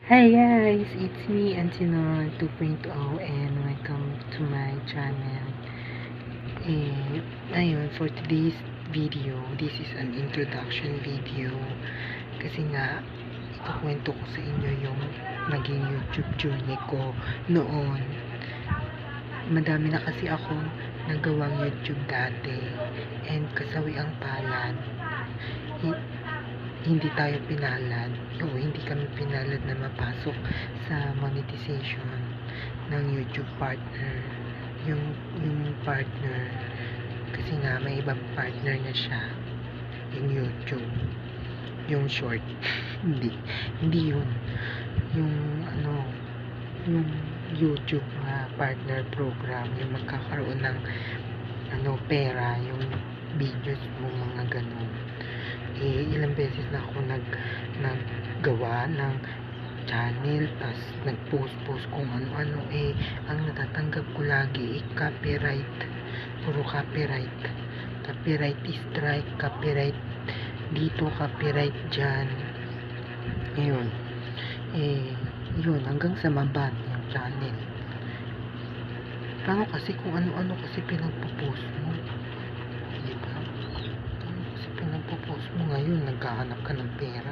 Hi guys, it's me Antinon 2.0 and welcome to my channel. Ayun, for today's video, this is an introduction video kasi nga ikukwento ko sa inyo yung naging YouTube journey ko noon. Madami na kasi akong nagawang YouTube dati and kasawi ang palad. Hindi tayo pinalad o hindi kami pinalad na mapasok sa monetization ng YouTube partner. Yung partner kasi nga may ibang partner na siya, yung YouTube, yung short. hindi yun yung yung YouTube partner program, yung magkakaroon ng pera, yung videos mo, mga ganun. Ilang beses na ako naggawa ng channel, tas nagpost kung ano-ano. Ang natatanggap ko lagi copyright, puro copyright strike, copyright dito, copyright dyan. Ayun, yun, hanggang sa maban yung channel. Paano kasi kung ano-ano kasi pinagpo-post mo, diba? Kasi pinagpo-post mo ngayon, naghahanap ka ng pera.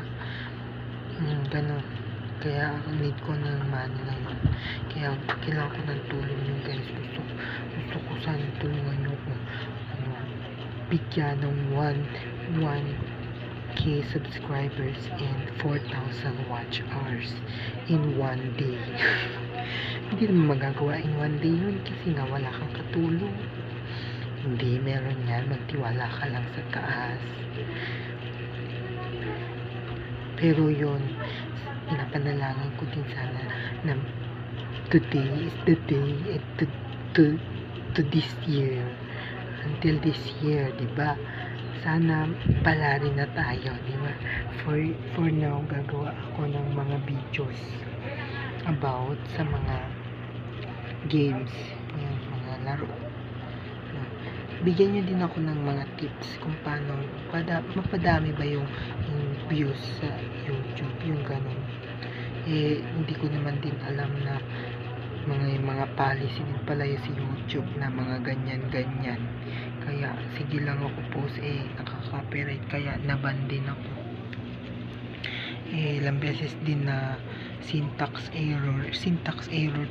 Ganun. Kaya ang need ko ng money ngayon. Kaya kailangan ko ng tulong nyo guys. Gusto ko sana tulungan nyo ko. Bigyan ng 1k subscribers and 4,000 watch hours in 1 day. Hindi naman magagawa in 1 day yun kasi nga wala kang katulong. Hindi, meron yan. Magtiwala ka lang sa taas. Pero yun, pinapanalangin ko din sana na today is the day to this year, until this year, diba? Sana pala rin na tayo, diba? For now, gagawa ako ng mga videos about sa mga games, mga laro. Bigyan nyo din ako ng mga tips kung paano mapadami ba yung views sa YouTube, yung ganun. Hindi ko naman din alam na mga policy din pala yung si YouTube na mga ganyan. Kaya sige lang ako post, nakaka-copyright, kaya naban din ako. Ilang beses din na syntax error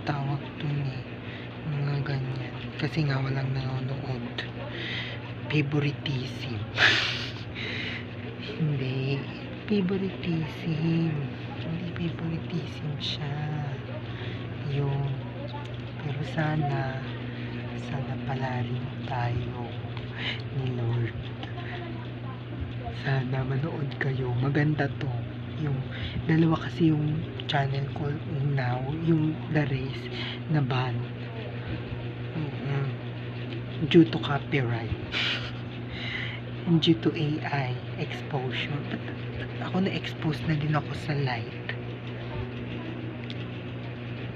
tawag dun, mga ganyan, kasi nga walang nanonood. Favoritism. Hindi favoritism siya, yun. Pero sana pala rin tayo ni Lord. Sana manood kayo, maganda to. Yung dalawa kasi yung channel ko now, yung The Race na ban due to copyright and due to AI exposure. But ako na-expose na din ako sa light.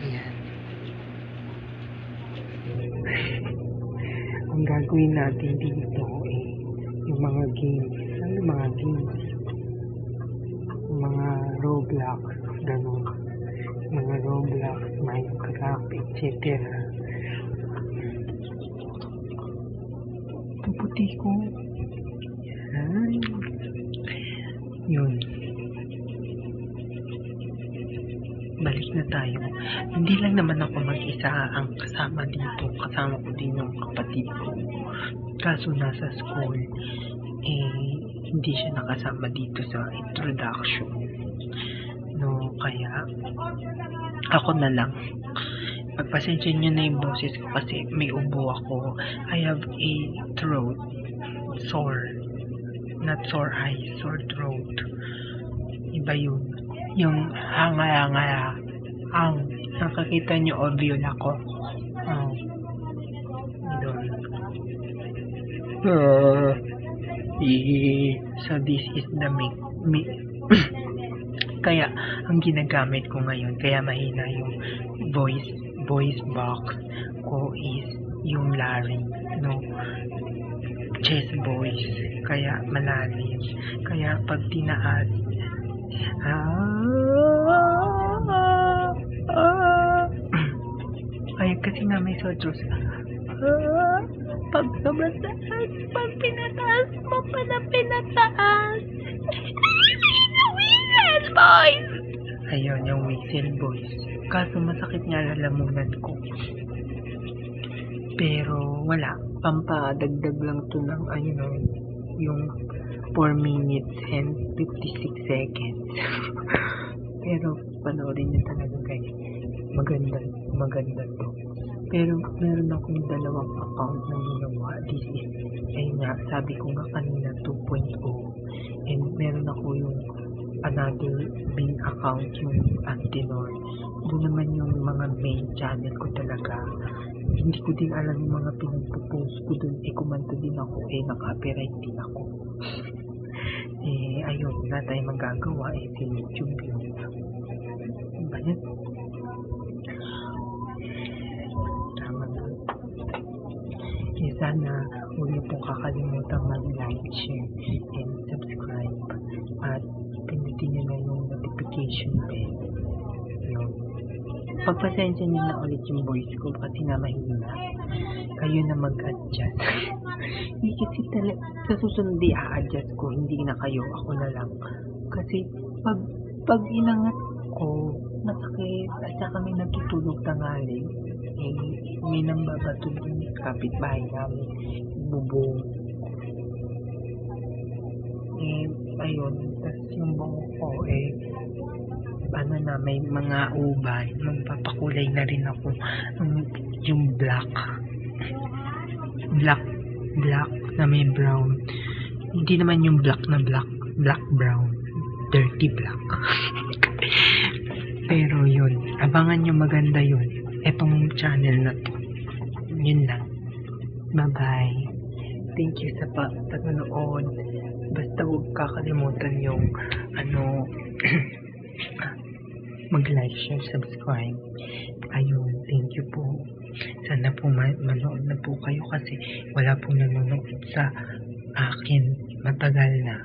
Ayan. Ang gagawin natin dito yung mga games. Ano mga games? Mga Roblox, ganun. Mga Roblox, Minecraft, etc. Puputi ko. Yun. Balik na tayo. Hindi lang naman ako mag-isa ang kasama dito. Kasama ko din yung kapatid ko. Kaso nasa school, hindi siya nakasama dito sa introduction. No, kaya ako na lang. Pagpasensya nyo na yung boses ko kasi may ubo ako. I have a throat sore. Not sore eye, sore throat. Iba yun. Yung hangaya-ngaya. Nakakita nyo obvious ako. Doon. So this is the kaya ang ginagamit ko ngayon, kaya mahina yung voice box ko is yung larynx, chest voice, kaya malalim. Kaya pag tinaas, kasi nga may sutros. Pag sobrang taas, pag pinataas mo pa na pinataas. Whistle boys! Ayun, yung whistle boys. Kaso masakit nga lalamunan ko. Pero wala. Pampadagdag lang to ng yung 4 minutes and 56 seconds. Pero panoorin niyo talaga guys. Maganda to. Pero meron akong dalawang account na ginawa. This is, ayun nga, sabi ko nga kanina 2.0. And meron ako yung another main account, yung Antinor. Doon naman yung mga main channel ko talaga. Hindi ko din alam yung mga pinagpo-post ko doon. Kumanta din ako. Na-copyright din ako. Ayun, wala tayong magagawa. Si YouTube yun. Ba yan? Tama na. Sana huwag niyo pong kakalimutan mag-like, share, and subscribe. At pindutin niyo na yung notification bell. Yun. Pagpasensya niyo na ulit yung voice ko kasi na mahina. Kayo na mag-adjust. Hindi kasi sa susunod i-adjust ko, hindi na kayo, ako na lang. Kasi pag inangat ko, masakit at saka may natutulog tangali. May nambabato din sa kapitbahay namin. Bubong. Ayun. Tapos yung buhok ko, may mga ubay. Magpapakulay na rin ako. Yung black na may brown. Hindi naman yung black na black brown. Dirty black. Pero yun, abangan nyo, maganda yun. Etong channel na to. Yun lang. Bye-bye. Thank you sa panonood. Basta huwag kakalimutan yung mag-like, share, subscribe. Ayun, thank you po. Sana po manood na po kayo kasi wala pong nanonood sa akin. Matagal na.